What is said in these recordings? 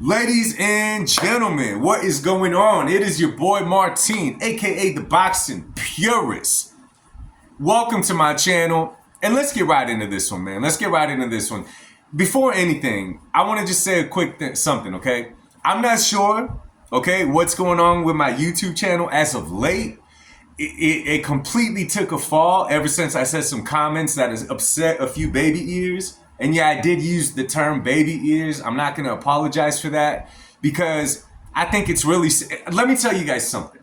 Ladies and gentlemen, what is going on? It is your boy Martine, aka the Boxing Purist. Welcome to my channel, and let's get right into this one, man. Let's get right into this one. Before anything, I want to just say a quick something, okay? I'm not sure, okay, what's going on with my YouTube channel as of late. It completely took a fall ever since I said some comments that has upset a few baby ears. And yeah, I did use the term baby ears. I'm not going to apologize for that because I think it's really... Let me tell you guys something.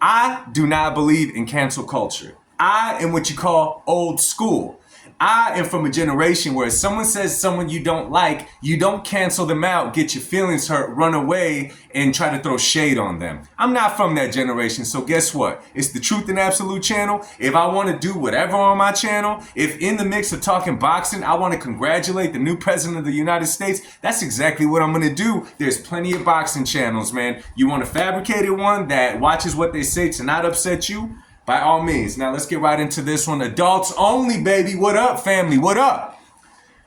I do not believe in cancel culture. I am what you call old school. I am from a generation where if someone says someone you don't like, you don't cancel them out, get your feelings hurt, run away, and try to throw shade on them. I'm not from that generation, so guess what? It's the Truth and Absolute channel. If I want to do whatever on my channel, if in the mix of talking boxing, I want to congratulate the new president of the United States, that's exactly what I'm going to do. There's plenty of boxing channels, man. You want a fabricated one that watches what they say to not upset you? By all means. Now let's get right into this one. Adults only, baby. What up, family? What up?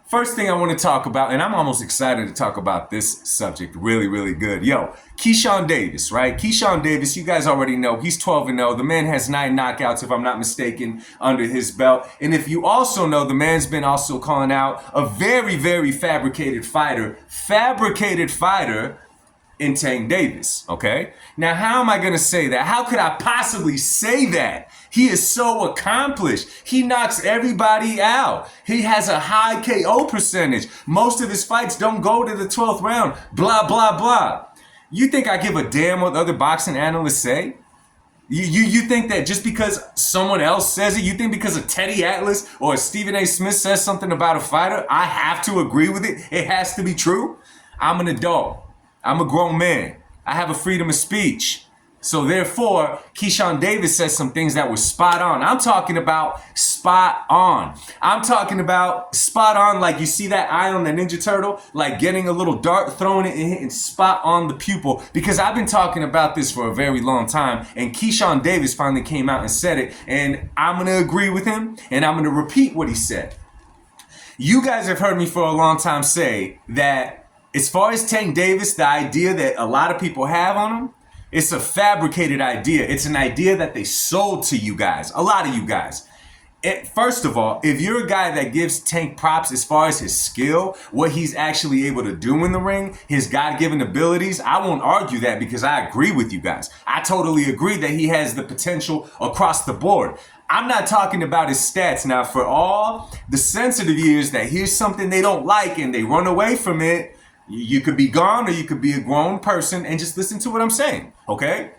First thing I want to talk about, and I'm almost excited to talk about this subject. Really, really good. Yo, Keyshawn Davis, right? Keyshawn Davis, you guys already know, he's 12-0. The man has 9 knockouts, if I'm not mistaken, under his belt. And if you also know, the man's been also calling out a very, very fabricated fighter in Tank Davis, okay? Now, how am I gonna say that? How could I possibly say that? He is so accomplished. He knocks everybody out. He has a high KO percentage. Most of his fights don't go to the 12th round, blah, blah, blah. You think I give a damn what other boxing analysts say? You think that just because someone else says it, you think because a Teddy Atlas or a Stephen A. Smith says something about a fighter, I have to agree with it? It has to be true? I'm an adult. I'm a grown man. I have a freedom of speech. So therefore, Keyshawn Davis says some things that were spot on. I'm talking about spot on. I'm talking about spot on, like you see that eye on the Ninja Turtle, like getting a little dart, throwing it and hitting spot on the pupil. Because I've been talking about this for a very long time, and Keyshawn Davis finally came out and said it, and I'm going to agree with him, and I'm going to repeat what he said. You guys have heard me for a long time say that as far as Tank Davis, the idea that a lot of people have on him, it's a fabricated idea. It's an idea that they sold to you guys, a lot of you guys. First of all, if you're a guy that gives Tank props as far as his skill, what he's actually able to do in the ring, his God-given abilities, I won't argue that because I agree with you guys. I totally agree that he has the potential across the board. I'm not talking about his stats. Now, for all the sensitive ears that here's something they don't like and they run away from it, you could be gone or you could be a grown person and just listen to what I'm saying, okay?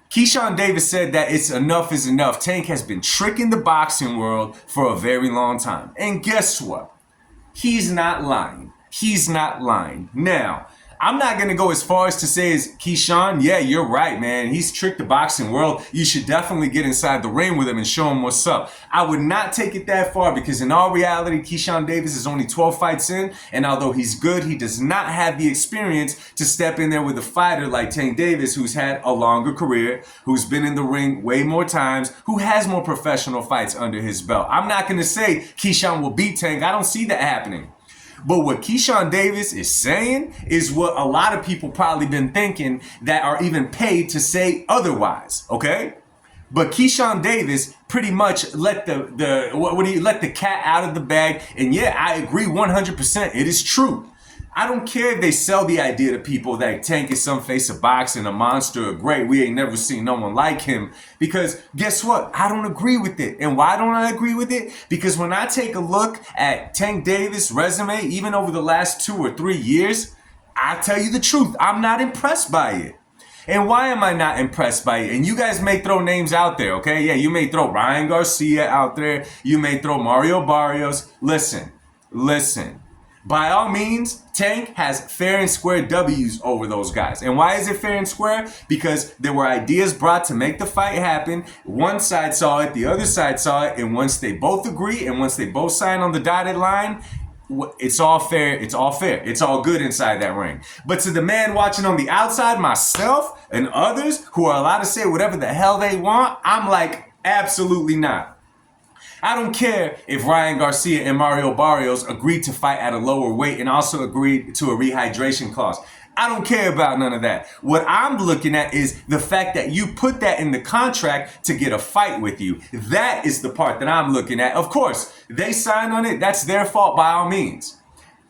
Keyshawn Davis said that it's enough is enough. Tank has been tricking the boxing world for a very long time. And guess what? He's not lying. He's not lying. Now, I'm not going to go as far as to say as Keyshawn, yeah, you're right, man. He's tricked the boxing world. You should definitely get inside the ring with him and show him what's up. I would not take it that far because in all reality, Keyshawn Davis is only 12 fights in. And although he's good, he does not have the experience to step in there with a fighter like Tank Davis, who's had a longer career, who's been in the ring way more times, who has more professional fights under his belt. I'm not going to say Keyshawn will beat Tank. I don't see that happening. But what Keyshawn Davis is saying is what a lot of people probably been thinking that are even paid to say otherwise, okay? But Keyshawn Davis pretty much let let the cat out of the bag. And yeah, I agree 100%. It is true. I don't care if they sell the idea to people that Tank is some face of boxing, a monster, a great. We ain't never seen no one like him. Because guess what? I don't agree with it. And why don't I agree with it? Because when I take a look at Tank Davis' resume, even over the last 2 or 3 years, I tell you the truth, I'm not impressed by it. And why am I not impressed by it? And you guys may throw names out there, okay? Yeah, you may throw Ryan Garcia out there. You may throw Mario Barrios. Listen. By all means, Tank has fair and square W's over those guys. And why is it fair and square? Because there were ideas brought to make the fight happen. One side saw it, the other side saw it, and once they both agree and once they both sign on the dotted line, it's all fair. It's all fair. It's all good inside that ring. But to the man watching on the outside, myself and others who are allowed to say whatever the hell they want, I'm like, absolutely not. I don't care if Ryan Garcia and Mario Barrios agreed to fight at a lower weight and also agreed to a rehydration clause. I don't care about none of that. What I'm looking at is the fact that you put that in the contract to get a fight with you. That is the part that I'm looking at. Of course, they signed on it. That's their fault by all means.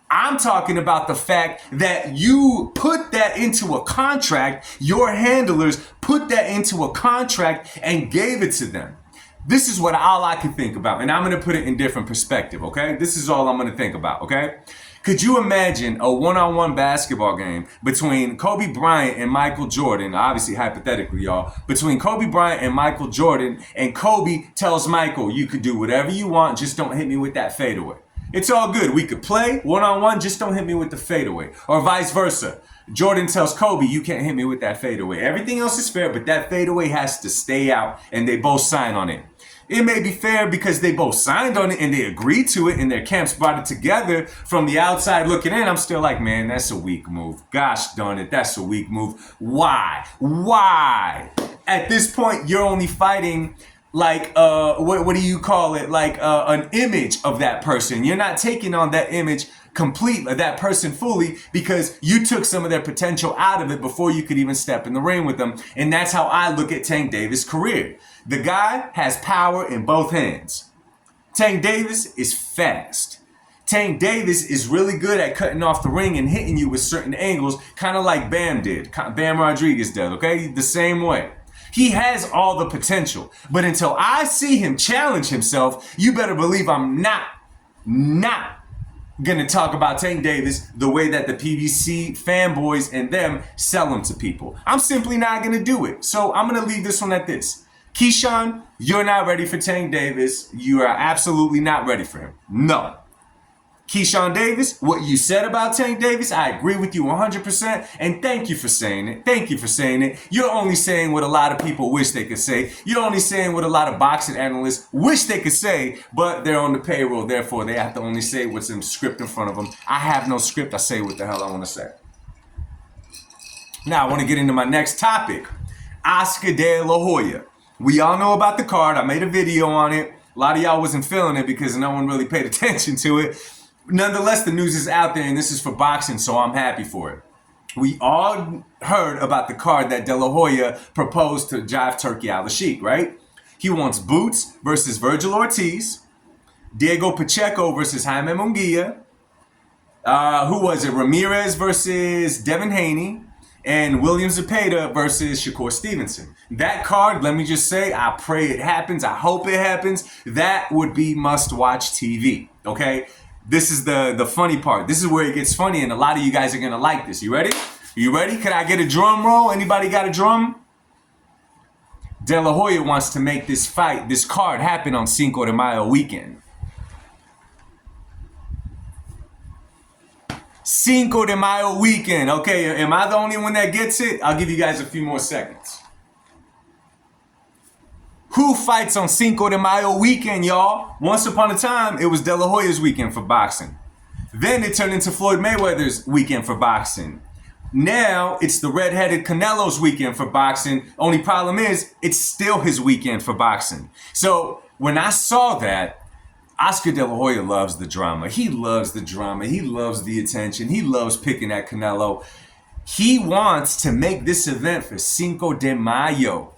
I'm talking about the fact that you put that into a contract. Your handlers put that into a contract and gave it to them. This is all I can think about. And I'm going to put it in different perspective, okay? This is all I'm going to think about, okay? Could you imagine a one-on-one basketball game between Kobe Bryant and Michael Jordan, obviously hypothetically, y'all, between Kobe Bryant and Michael Jordan, and Kobe tells Michael, you could do whatever you want, just don't hit me with that fadeaway. It's all good. We could play one-on-one, just don't hit me with the fadeaway. Or vice versa. Jordan tells Kobe, you can't hit me with that fadeaway. Everything else is fair, but that fadeaway has to stay out, and they both sign on it. It may be fair because they both signed on it and they agreed to it and their camps brought it together. From the outside looking in, I'm still like, man, that's a weak move. Gosh darn it, that's a weak move. Why? Why? At this point, you're only fighting like, what do you call it? Like an image of that person. You're not taking on that image completely, that person fully, because you took some of their potential out of it before you could even step in the ring with them. And that's how I look at Tank Davis' career. The guy has power in both hands. Tank Davis is fast. Tank Davis is really good at cutting off the ring and hitting you with certain angles, kind of like Bam did. Bam Rodriguez did, okay? The same way. He has all the potential. But until I see him challenge himself, you better believe I'm not gonna talk about Tank Davis the way that the PBC fanboys and them sell him to people. I'm simply not gonna do it. So I'm gonna leave this one at this. Keyshawn, you're not ready for Tank Davis. You are absolutely not ready for him. No. Keyshawn Davis, what you said about Tank Davis, I agree with you 100%, and thank you for saying it. Thank you for saying it. You're only saying what a lot of people wish they could say. You're only saying what a lot of boxing analysts wish they could say, but they're on the payroll, therefore they have to only say what's in the script in front of them. I have no script. I say what the hell I want to say. Now, I want to get into my next topic, Oscar De La Hoya. We all know about the card. I made a video on it. A lot of y'all wasn't feeling it because no one really paid attention to it. Nonetheless, the news is out there, and this is for boxing, so I'm happy for it. We all heard about the card that De La Hoya proposed to Jive Turkey Al-Sheikh, right? He wants Boots versus Virgil Ortiz, Diego Pacheco versus Jaime Munguia, who was it? Ramirez versus Devin Haney, and William Zepeda versus Shakur Stevenson. That card, let me just say, I pray it happens. I hope it happens. That would be must-watch TV, okay? This is the funny part. This is where it gets funny, and a lot of you guys are going to like this. You ready? You ready? Can I get a drum roll? Anybody got a drum? De La Hoya wants to make this fight, this card, happen on Cinco de Mayo weekend. Cinco de Mayo weekend. Okay, am I the only one that gets it? I'll give you guys a few more seconds. Who fights on Cinco de Mayo weekend, y'all? Once upon a time, it was De La Hoya's weekend for boxing. Then it turned into Floyd Mayweather's weekend for boxing. Now, it's the redheaded Canelo's weekend for boxing. Only problem is, it's still his weekend for boxing. So, when I saw that, Oscar De La Hoya loves the drama. He loves the drama. He loves the attention. He loves picking at Canelo. He wants to make this event for Cinco de Mayo.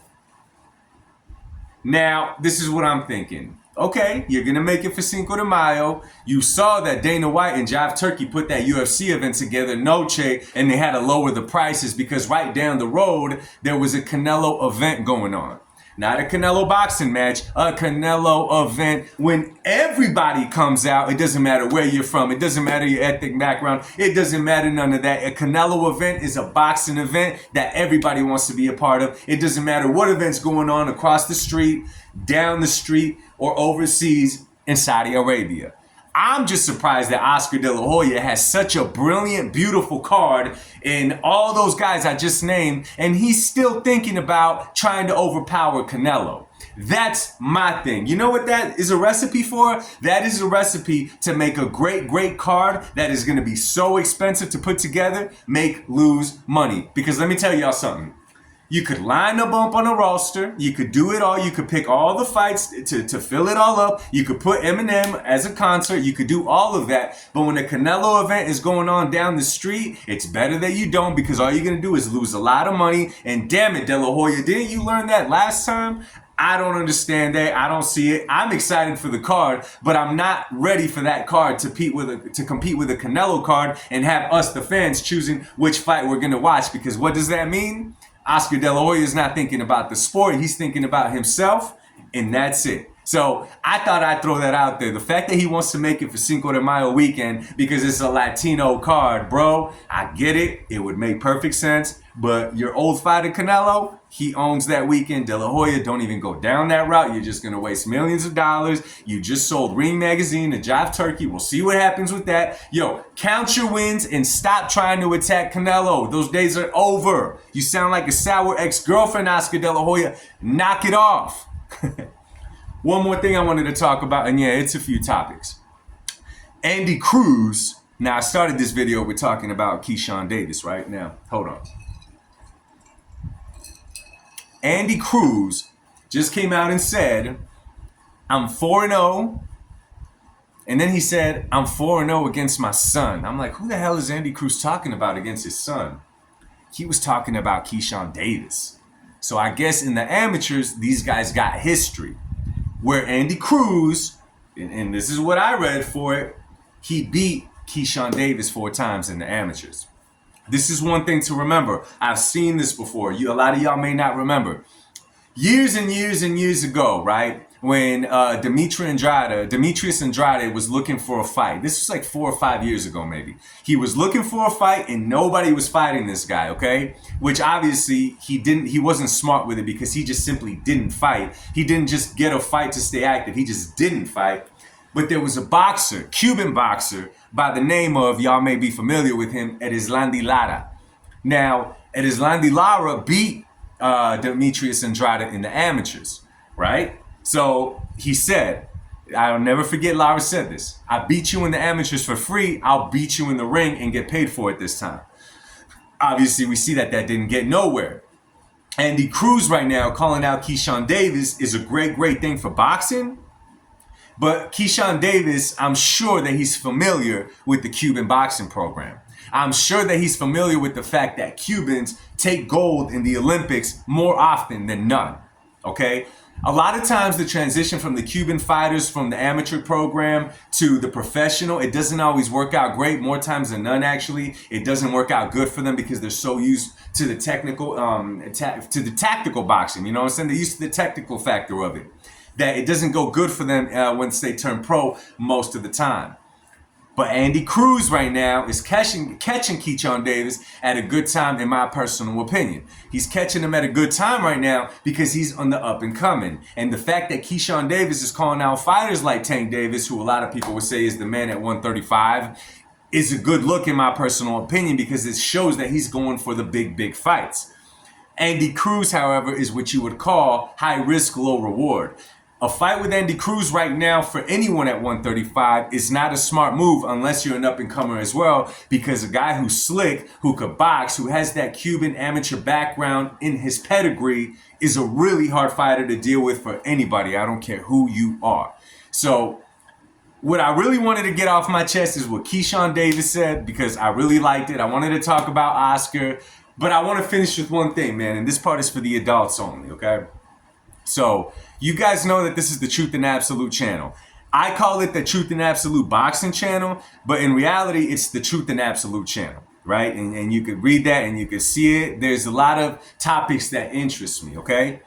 Now, this is what I'm thinking. Okay, you're going to make it for Cinco de Mayo. You saw that Dana White and Jive Turkey put that UFC event together, Noche, and they had to lower the prices because right down the road, there was a Canelo event going on. Not a Canelo boxing match, a Canelo event when everybody comes out. It doesn't matter where you're from. It doesn't matter your ethnic background. It doesn't matter none of that. A Canelo event is a boxing event that everybody wants to be a part of. It doesn't matter what event's going on across the street, down the street, or overseas in Saudi Arabia. I'm just surprised that Oscar De La Hoya has such a brilliant, beautiful card in all those guys I just named, and he's still thinking about trying to overpower Canelo. That's my thing. You know what that is a recipe for? That is a recipe to make a great, great card that is going to be so expensive to put together, make, lose money. Because let me tell y'all something. You could line them up on a roster. You could do it all. You could pick all the fights to fill it all up. You could put Eminem as a concert. You could do all of that. But when a Canelo event is going on down the street, it's better that you don't, because all you're going to do is lose a lot of money. And damn it, De La Hoya, didn't you learn that last time? I don't understand that. I don't see it. I'm excited for the card, but I'm not ready for that card to compete with a Canelo card and have us, the fans, choosing which fight we're going to watch. Because what does that mean? Oscar De La Hoya is not thinking about the sport. He's thinking about himself, and that's it. So I thought I'd throw that out there. The fact that he wants to make it for Cinco de Mayo weekend because it's a Latino card, bro, I get it. It would make perfect sense. But your old fighter Canelo, he owns that weekend. De La Hoya, don't even go down that route. You're just going to waste millions of dollars. You just sold Ring Magazine to Jive Turkey. We'll see what happens with that. Yo, count your wins and stop trying to attack Canelo. Those days are over. You sound like a sour ex-girlfriend, Oscar De La Hoya. Knock it off. One more thing I wanted to talk about, and yeah, it's a few topics. Andy Cruz. Now, I started this video with talking about Keyshawn Davis, right? Now, hold on. Andy Cruz just came out and said, I'm 4-0. And then he said, I'm 4-0 against my son. I'm like, who the hell is Andy Cruz talking about against his son? He was talking about Keyshawn Davis. So I guess in the amateurs, these guys got history. Where Andy Cruz, and this is what I read for it, he beat Keyshawn Davis 4 times in the amateurs. This is one thing to remember. I've seen this before. A lot of y'all may not remember. Years and years and years ago, right? When Demetrius Andrade was looking for a fight. This was like 4 or 5 years ago, maybe. He was looking for a fight and nobody was fighting this guy, okay? Which obviously he wasn't smart with it, because he just simply didn't fight. He didn't just get a fight to stay active. He just didn't fight. But there was a boxer, Cuban boxer, by the name of, y'all may be familiar with him, Erislandy Lara. Now, Erislandy Lara beat Demetrius Andrade in the amateurs, right? So he said, I'll never forget Lara said this, I beat you in the amateurs for free, I'll beat you in the ring and get paid for it this time. Obviously, we see that didn't get nowhere. Andy Cruz right now calling out Keyshawn Davis is a great thing for boxing. But Keyshawn Davis, I'm sure that he's familiar with the Cuban boxing program. I'm sure that he's familiar with the fact that Cubans take gold in the Olympics more often than none, okay? A lot of times the transition from the Cuban fighters from the amateur program to the professional, it doesn't always work out great. More times than none, actually. It doesn't work out good for them because they're so used to the technical, to the tactical boxing. You know what I'm saying? They're used to the technical factor of it, that it doesn't go good for them once they turn pro most of the time. But Andy Cruz right now is catching Keyshawn Davis at a good time, in my personal opinion. He's catching him at a good time right now because he's on the up and coming. And the fact that Keyshawn Davis is calling out fighters like Tank Davis, who a lot of people would say is the man at 135, is a good look in my personal opinion, because it shows that he's going for the big fights. Andy Cruz, however, is what you would call high risk, low reward. A fight with Andy Cruz right now for anyone at 135 is not a smart move unless you're an up-and-comer as well, because a guy who's slick, who could box, who has that Cuban amateur background in his pedigree is a really hard fighter to deal with for anybody. I don't care who you are. So what I really wanted to get off my chest is what Keyshawn Davis said, because I really liked it. I wanted to talk about Oscar, but I want to finish with one thing, man, and this part is for the adults only, okay? So you guys know that this is the Truth and Absolute channel. I call it the Truth and Absolute Boxing channel, but in reality, it's the Truth and Absolute channel, right? And you could read that and you could see it. There's a lot of topics that interest me, okay?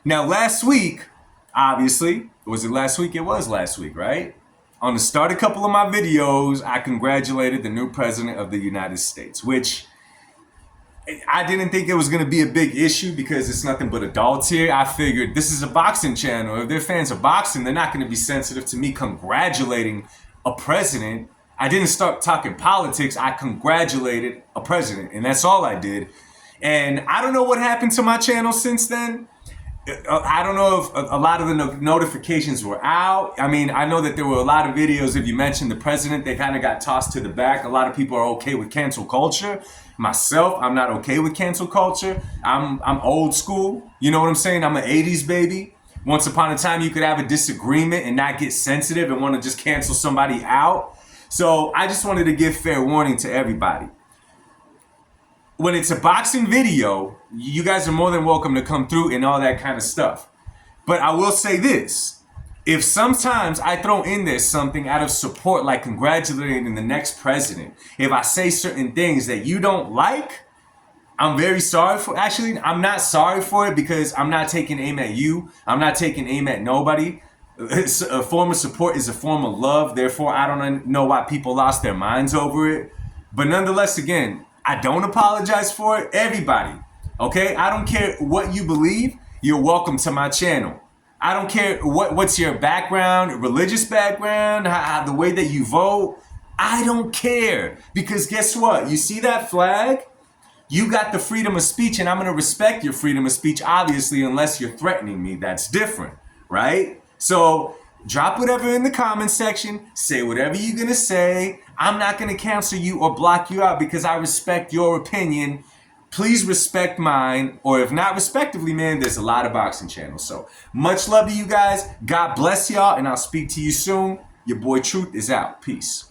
Now, last week, obviously, was it last week? It was last week, right? On the start of a couple of my videos, I congratulated the new president of the United States, which I didn't think it was going to be a big issue because it's nothing but adults here. I figured this is a boxing channel. If they're fans of boxing, they're not going to be sensitive to me congratulating a president. I didn't start talking politics. I congratulated a president, and that's all I did. And I don't know what happened to my channel since then. I don't know if a lot of the notifications were out. I mean, I know that there were a lot of videos, if you mentioned the president, they kind of got tossed to the back. A lot of people are okay with cancel culture. Myself, I'm not okay with cancel culture. I'm old school. You know what I'm saying? I'm an 80s baby. Once upon a time, you could have a disagreement and not get sensitive and want to just cancel somebody out. So I just wanted to give fair warning to everybody. When it's a boxing video, you guys are more than welcome to come through and all that kind of stuff. But I will say this. If sometimes I throw in there something out of support, like congratulating the next president, if I say certain things that you don't like, I'm very sorry for. Actually, I'm not sorry for it because I'm not taking aim at you. I'm not taking aim at nobody. It's a form of support is a form of love. Therefore, I don't know why people lost their minds over it. But nonetheless, again, I don't apologize for it. Everybody, okay? I don't care what you believe. You're welcome to my channel. I don't care what's your background, religious background, the way that you vote. I don't care. Because guess what? You see that flag? You got the freedom of speech, and I'm going to respect your freedom of speech, obviously, unless you're threatening me. That's different, right? So drop whatever in the comment section. Say whatever you're going to say. I'm not going to cancel you or block you out because I respect your opinion. Please respect mine, or if not respectively, man, there's a lot of boxing channels. So much love to you guys. God bless y'all, and I'll speak to you soon. Your boy Truth is out. Peace.